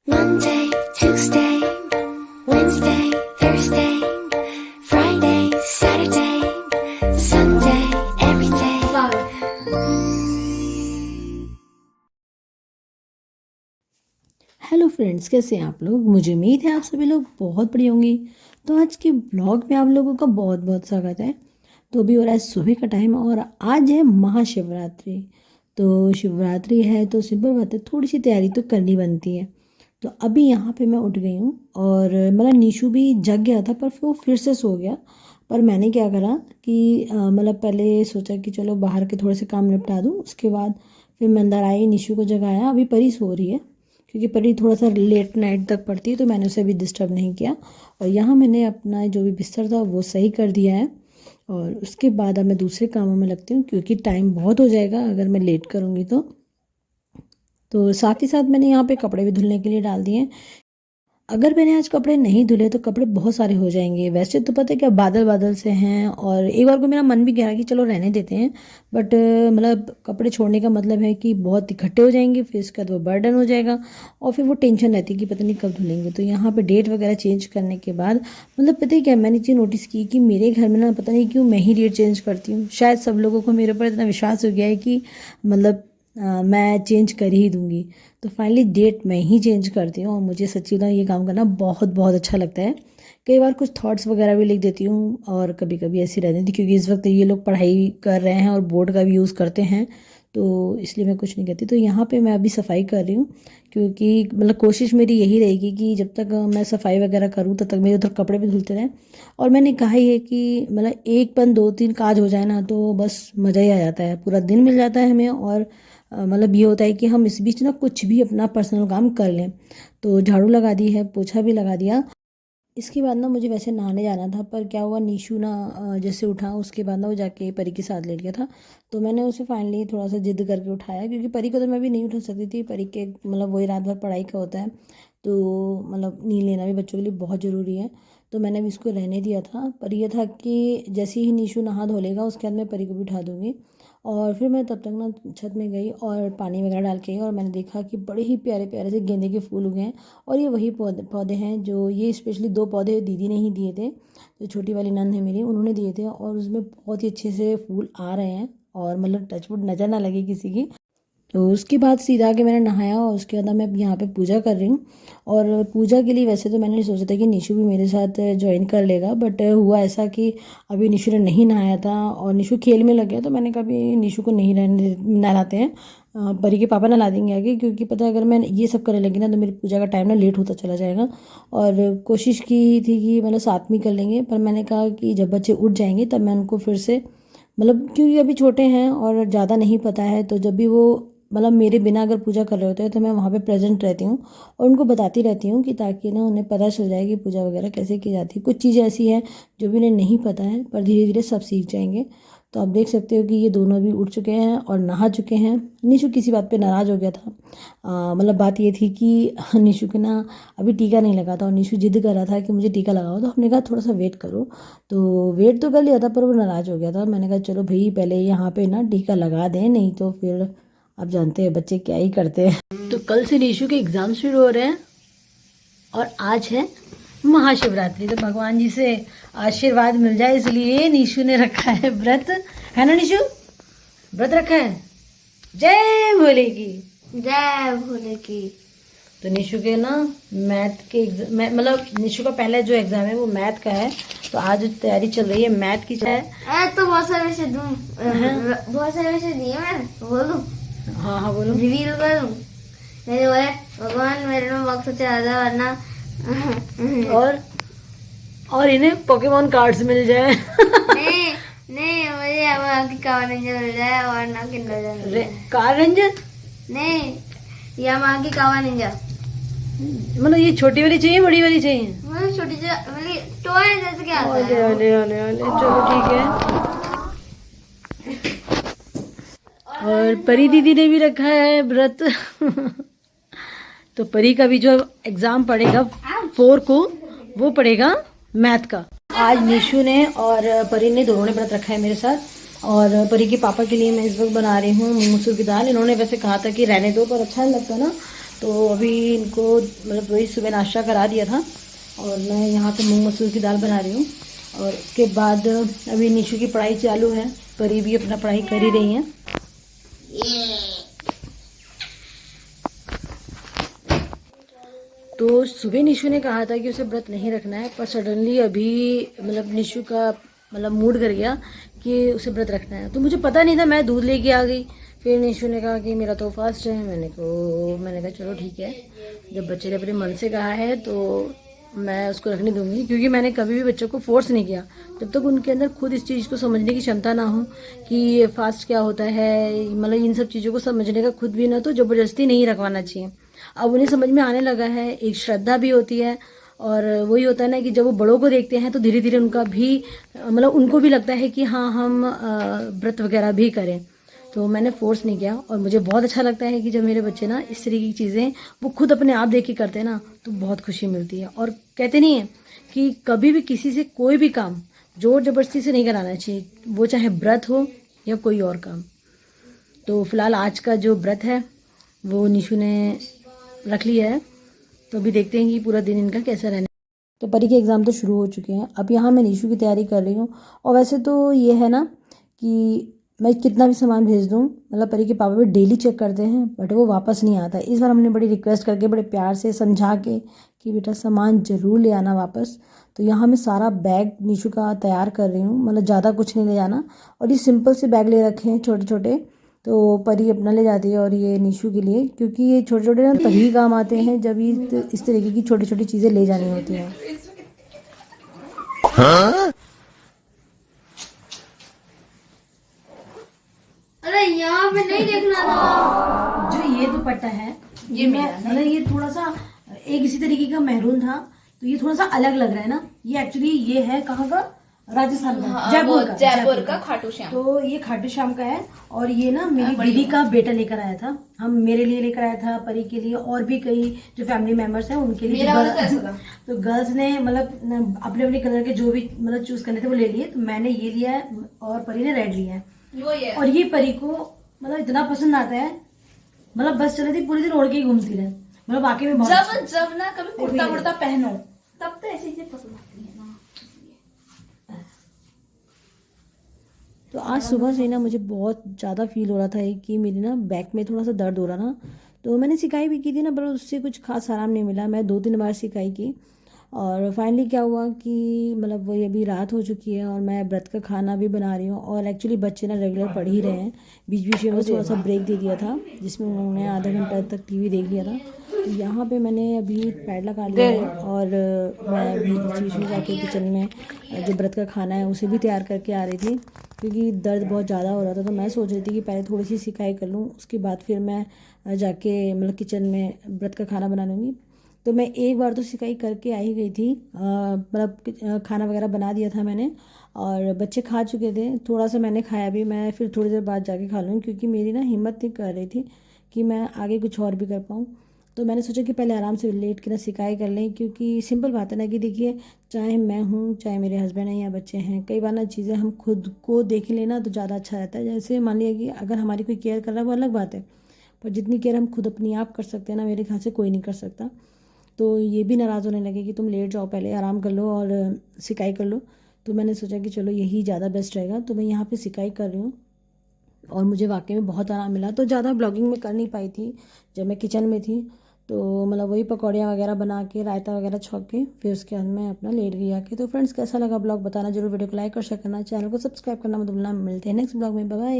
Monday, Tuesday, Wednesday, Thursday, Friday, Saturday, Sunday, every day. Hello friends, कैसे हैं आप लोग। मुझे उम्मीद है आप सभी लोग बहुत बढ़िया होंगे। तो आज के ब्लॉग में आप लोगों का बहुत बहुत स्वागत है। तो अभी हो रहा है सुबह का टाइम और आज है महाशिवरात्रि। तो शिवरात्रि है तो सिंपल बात है, थोड़ी सी तैयारी तो करनी बनती है। तो अभी यहाँ पे मैं उठ गई हूँ और मतलब नीशू भी जग गया था पर वो फिर से सो गया। पर मैंने क्या करा कि मतलब पहले सोचा कि चलो बाहर के थोड़े से काम निपटा दूँ, उसके बाद फिर मैं अंदर आई, नीशू को जगाया। अभी परी सो रही है क्योंकि परी थोड़ा सा लेट नाइट तक पढ़ती है, तो मैंने उसे अभी डिस्टर्ब नहीं किया। और यहाँ मैंने अपना जो भी बिस्तर था वो सही कर दिया है और उसके बाद अब मैं दूसरे कामों में लगती हूँ क्योंकि टाइम बहुत हो जाएगा अगर मैं लेट करूँगी तो साथ ही साथ मैंने यहाँ पे कपड़े भी धुलने के लिए डाल दिए हैं। अगर मैंने आज कपड़े नहीं धुले तो कपड़े बहुत सारे हो जाएंगे। वैसे तो पता है क्या, बादल बादल से हैं और एक बार को मेरा मन भी कह रहा है कि चलो रहने देते हैं, बट मतलब कपड़े छोड़ने का मतलब है कि बहुत इकट्ठे हो जाएंगे, फिर इसके बाद वो बर्डन हो जाएगा और फिर वो टेंशन रहती है कि पता नहीं कब धुलेंगे। तो यहाँ पे डेट वगैरह चेंज करने के बाद मतलब पता है क्या, मैंने चीज़ नोटिस की कि मेरे घर में ना पता नहीं क्यों मैं ही डेट चेंज करती हूँ। शायद सब लोगों को मेरे ऊपर इतना विश्वास हो गया है कि मतलब मैं चेंज कर ही दूँगी। तो फाइनली डेट मैं ही चेंज करती हूँ और मुझे सच्ची बताऊँ ये काम करना बहुत बहुत अच्छा लगता है। कई बार कुछ थॉट्स वगैरह भी लिख देती हूँ और कभी कभी ऐसी रह देती क्योंकि इस वक्त ये लोग पढ़ाई कर रहे हैं और बोर्ड का भी यूज़ करते हैं, तो इसलिए मैं कुछ नहीं करती। तो यहाँ पे मैं अभी सफाई कर रही हूँ क्योंकि मतलब कोशिश मेरी यही रहेगी कि जब तक मैं सफाई वगैरह करूँ तब तक मेरे उधर कपड़े भी धुलते रहें। और मैंने कहा ही है कि मतलब एक पन दो तीन काज हो जाए ना तो बस मज़ा ही आ जाता है, पूरा दिन मिल जाता है हमें। और मतलब ये होता है कि हम इस बीच ना कुछ भी अपना पर्सनल काम कर लें। तो झाड़ू लगा दी है, पोछा भी लगा दिया। इसके बाद ना मुझे वैसे नहाने जाना था पर क्या हुआ, नीशू ना जैसे उठा उसके बाद ना वो जाके परी के साथ लेट गया था। तो मैंने उसे फाइनली थोड़ा सा जिद करके उठाया क्योंकि परी को तो मैं भी नहीं उठा सकती थी। परी के मतलब वही रात भर पढ़ाई का होता है, तो मतलब नींद लेना भी बच्चों के लिए बहुत ज़रूरी है। तो मैंने भी इसको रहने दिया था, पर यह था कि जैसे ही नीशू नहा धो लेगा उसके बाद मैं परी को भी उठा दूँगी। और फिर मैं तब तक ना छत में गई और पानी वगैरह डाल के आई और मैंने देखा कि बड़े ही प्यारे प्यारे से गेंदे के फूल उगे हैं। और ये वही पौधे पौधे हैं जो ये स्पेशली दो पौधे दीदी ने ही दिए थे, जो छोटी वाली नंद है मेरी, उन्होंने दिए थे और उसमें बहुत ही अच्छे से फूल आ रहे हैं और मतलब टचवुड नज़र ना लगे किसी की। तो उसके बाद सीधा आके मैंने नहाया और उसके बाद मैं यहाँ पे पूजा कर रही हूँ। और पूजा के लिए वैसे तो मैंने सोचा था कि निशु भी मेरे साथ ज्वाइन कर लेगा, बट हुआ ऐसा कि अभी निशु ने नहीं नहाया था और निशु खेल में लग गया। तो मैंने कहा भी निशु को नहीं नहलाते हैं, परी के पापा नहला देंगे आगे, क्योंकि पता है अगर मैं ये सब करने लगी ना तो मेरी पूजा का टाइम ना लेट होता चला जाएगा। और कोशिश की थी कि मतलब साथ में कर लेंगे, पर मैंने कहा कि जब बच्चे उठ जाएंगे तब मैं उनको फिर से मतलब, क्योंकि अभी छोटे हैं और ज़्यादा नहीं पता है, तो जब भी वो मतलब मेरे बिना अगर पूजा कर रहे होते हैं तो मैं वहाँ पे प्रेजेंट रहती हूँ और उनको बताती रहती हूँ कि ताकि ना उन्हें पता चल जाए कि पूजा वगैरह कैसे की जाती है। कुछ चीज़ें ऐसी हैं जो भी उन्हें नहीं पता है, पर धीरे धीरे सब सीख जाएंगे। तो आप देख सकते हो कि ये दोनों भी उठ चुके हैं और नहा चुके हैं। निशु किसी बात पे नाराज़ हो गया था, मतलब बात ये थी कि निशु के ना अभी टीका नहीं लगा था और निशु जिद कर रहा था कि मुझे टीका लगाओ। तो हमने कहा थोड़ा सा वेट करो, तो वेट तो कर लिया था पर वो नाराज़ हो गया था। मैंने कहा चलो भाई पहले यहाँ पे ना टीका लगा दें, नहीं तो फिर आप जानते हैं बच्चे क्या ही करते हैं। तो कल से निशु के एग्ज़ाम शुरू हो रहे हैं और आज है महाशिवरात्रि। तो भगवान जी से आशीर्वाद मिल जाए इसलिए निशु ने रखा है व्रत, है ना निशु? व्रत रखा है। जय भोले की। जय भोले की। तो निशु के ना मैथ के मतलब निशु का पहला जो एग्जाम है वो मैथ का है, तो आज तैयारी चल रही है मैथ की। तो बहुत सारे वैसे दूं, बहुत सारे वैसे दिए मैं बोलूं। हाँ हाँ बोलो। रिवील करूं। मैंने बोला भगवान मेरे में वक्त से ज्यादा वरना और इन्हें पोकेमोन कार्ड्स मिल जाए। नहीं नहीं, मुझे यामाहा की कावा निंजा मिल जाए वरना किंडर जॉय मिल जाए। कार रेंजर नहीं, यामाहा की कावा निंजा। मतलब ये छोटी वाली चाहिए बड़ी वाली चाहिए? मुझे छोटी मतलब टॉय जैसे क्या आता ओले है। ओले ओले ओले, चलो ठीक है। और परी दीदी ने भी रखा है व्रत। तो परी का भी जो एग्जाम पड़ेगा 4 को वो पड़ेगा मैथ का। आज निशु ने और परी ने दोनों ने व्रत रखा है मेरे साथ। और परी के पापा के लिए मैं इस वक्त बना रही हूँ मूंग मसूर की दाल। इन्होंने वैसे कहा था कि रहने दो, पर अच्छा नहीं लगता ना, तो अभी इनको मतलब वही सुबह नाश्ता करा दिया था और मैं यहाँ पे मूंग मसूर की दाल बना रही हूँ। और उसके बाद अभी निशु की पढ़ाई चालू है, परी भी अपना पढ़ाई कर ही रही हैं। तो सुबह निशु ने कहा था कि उसे व्रत नहीं रखना है, पर सडनली अभी मतलब निशु का मतलब मूड कर गया कि उसे व्रत रखना है। तो मुझे पता नहीं था, मैं दूध लेके आ गई। फिर निशु ने कहा कि मेरा तो फास्ट है। मैंने कहा चलो ठीक है, जब बच्चे ने अपने मन से कहा है तो मैं उसको रखने दूंगी, क्योंकि मैंने कभी भी बच्चों को फोर्स नहीं किया जब तक उनके अंदर खुद इस चीज़ को समझने की क्षमता ना हो कि फास्ट क्या होता है। मतलब इन सब चीज़ों को समझने का खुद भी ना, तो ज़बरदस्ती नहीं रखवाना चाहिए। अब उन्हें समझ में आने लगा है, एक श्रद्धा भी होती है और वही होता है ना कि जब वो बड़ों को देखते हैं तो धीरे धीरे उनका भी मतलब उनको भी लगता है कि हाँ हम व्रत वगैरह भी करें। तो मैंने फोर्स नहीं किया और मुझे बहुत अच्छा लगता है कि जब मेरे बच्चे ना इस तरीके की चीज़ें वो खुद अपने आप देख के करते हैं ना, तो बहुत खुशी मिलती है। और कहते नहीं है कि कभी भी किसी से कोई भी काम जोर जबरदस्ती से नहीं कराना चाहिए, वो चाहे व्रत हो या कोई और काम। तो फिलहाल आज का जो व्रत है वो निशु ने रख लिया है, तो अभी देखते हैं कि पूरा दिन इनका कैसा रहना। तो परी के एग्ज़ाम तो शुरू हो चुके हैं, अब यहाँ मैं निशु की तैयारी कर रही हूँ। और वैसे तो ये है ना कि मैं कितना भी सामान भेज दूँ, मतलब परी के पापा भी डेली चेक करते हैं बट वो वापस नहीं आता। इस बार हमने बड़ी रिक्वेस्ट करके बड़े प्यार से समझा के कि बेटा सामान ज़रूर ले आना वापस। तो यहाँ मैं सारा बैग निशु का तैयार कर रही हूँ, मतलब ज़्यादा कुछ नहीं ले जाना। और ये सिंपल से बैग ले रखे हैं छोटे छोटे, तो परी अपना ले जाती है और ये निशु के लिए, क्योंकि ये छोटे छोटे ना तभी काम आते हैं जब इस तरीके की छोटी छोटी चीज़ें ले जानी होती हैं। अरे यहाँ पे नहीं देखना था। जो ये दुपट्टा है ये मतलब ये थोड़ा सा एक इसी तरीके का मैरून था, तो ये थोड़ा सा अलग लग रहा है ना। ये एक्चुअली ये है कहाँ का, राजस्थान का, जयपुर का खाटू श्याम। तो ये खाटू श्याम का है। और ये ना मेरी दीदी का बेटा लेकर आया था, हम मेरे लिए लेकर आया था, परी के लिए और भी कई जो फैमिली मेंबर्स हैं उनके लिए। तो गर्ल्स ने मतलब अपने अपने कलर के जो भी मतलब चूज करने थे वो ले लिए। तो मैंने ये लिया है और परी ने रेड लिया है। और ये परी को मतलब इतना पसंद आता है, मतलब बस चले थी पूरे दिन ओढ़ के ही घूमती रहे। मतलब वाकई में बहुत जब ना कभी कुर्ता वुर्ता पहनो तब तो ऐसी चीजें पसंद आती है ना। तो आज सुबह से ना मुझे बहुत ज़्यादा फील हो रहा था कि मेरी ना बैक में थोड़ा सा दर्द हो रहा ना। तो मैंने सिकाई भी की थी ना, पर उससे कुछ खास आराम नहीं मिला। मैं 2-3 बार सिकाई की और फाइनली क्या हुआ कि मतलब वही अभी रात हो चुकी है और मैं व्रत का खाना भी बना रही हूँ। और एक्चुअली बच्चे ना रेगुलर पढ़ ही रहे हैं, बीच बीच में थोड़ा सा ब्रेक दे दिया था जिसमें उन्होंने आधा घंटा तक टीवी देख लिया था। तो यहाँ पे मैंने अभी पैड लगा लिया है और मैं अभी बीच में जाके किचन में जो व्रत का खाना है उसे भी तैयार करके आ रही थी, क्योंकि दर्द बहुत ज़्यादा हो रहा था। तो मैं सोच रही थी कि पहले थोड़ी सी सिकाई कर लूँ, उसके बाद फिर मैं जाके मतलब किचन में व्रत का खाना बना लूँगी। तो मैं एक बार तो सिकाई करके आ ही गई थी, मतलब खाना वगैरह बना दिया था मैंने और बच्चे खा चुके थे। थोड़ा सा मैंने खाया भी, मैं फिर थोड़ी देर बाद जाके खा लूँगी, क्योंकि मेरी ना हिम्मत नहीं कर रही थी कि मैं आगे कुछ और भी कर पाऊँ। तो मैंने सोचा कि पहले आराम से लेट के ना सिकाई कर लें, क्योंकि सिंपल बात है ना कि देखिए चाहे मैं हूँ चाहे मेरे हस्बैंड हैं या बच्चे हैं, कई बार ना चीज़ें हम खुद को देख लेना तो ज़्यादा अच्छा रहता है। जैसे मान लिया कि अगर हमारी कोई केयर कर रहा है वो अलग बात है, पर जितनी केयर हम खुद अपनी आप कर सकते हैं ना, मेरे ख्याल से कोई नहीं कर सकता। तो ये भी नाराज़ होने लगे कि तुम लेट जाओ, पहले आराम कर लो और सिकाई कर लो। तो मैंने सोचा कि चलो यही ज़्यादा बेस्ट रहेगा। तो मैं यहाँ पे सिकाई कर रही हूँ और मुझे वाकई में बहुत आराम मिला। तो ज़्यादा ब्लॉगिंग में कर नहीं पाई थी जब मैं किचन में थी, तो मतलब वही पकौड़ियाँ वगैरह बना के रायता वगैरह छौंक के फिर उसके बाद मैं अपना लेट गई आके। तो फ्रेंड्स कैसा लगा ब्लॉग बताना जरूर, वीडियो को लाइक और शेयर करना, चैनल को सब्सक्राइब करना मत भूलना। मिलते हैं नेक्स्ट ब्लॉग में, बाय बाय।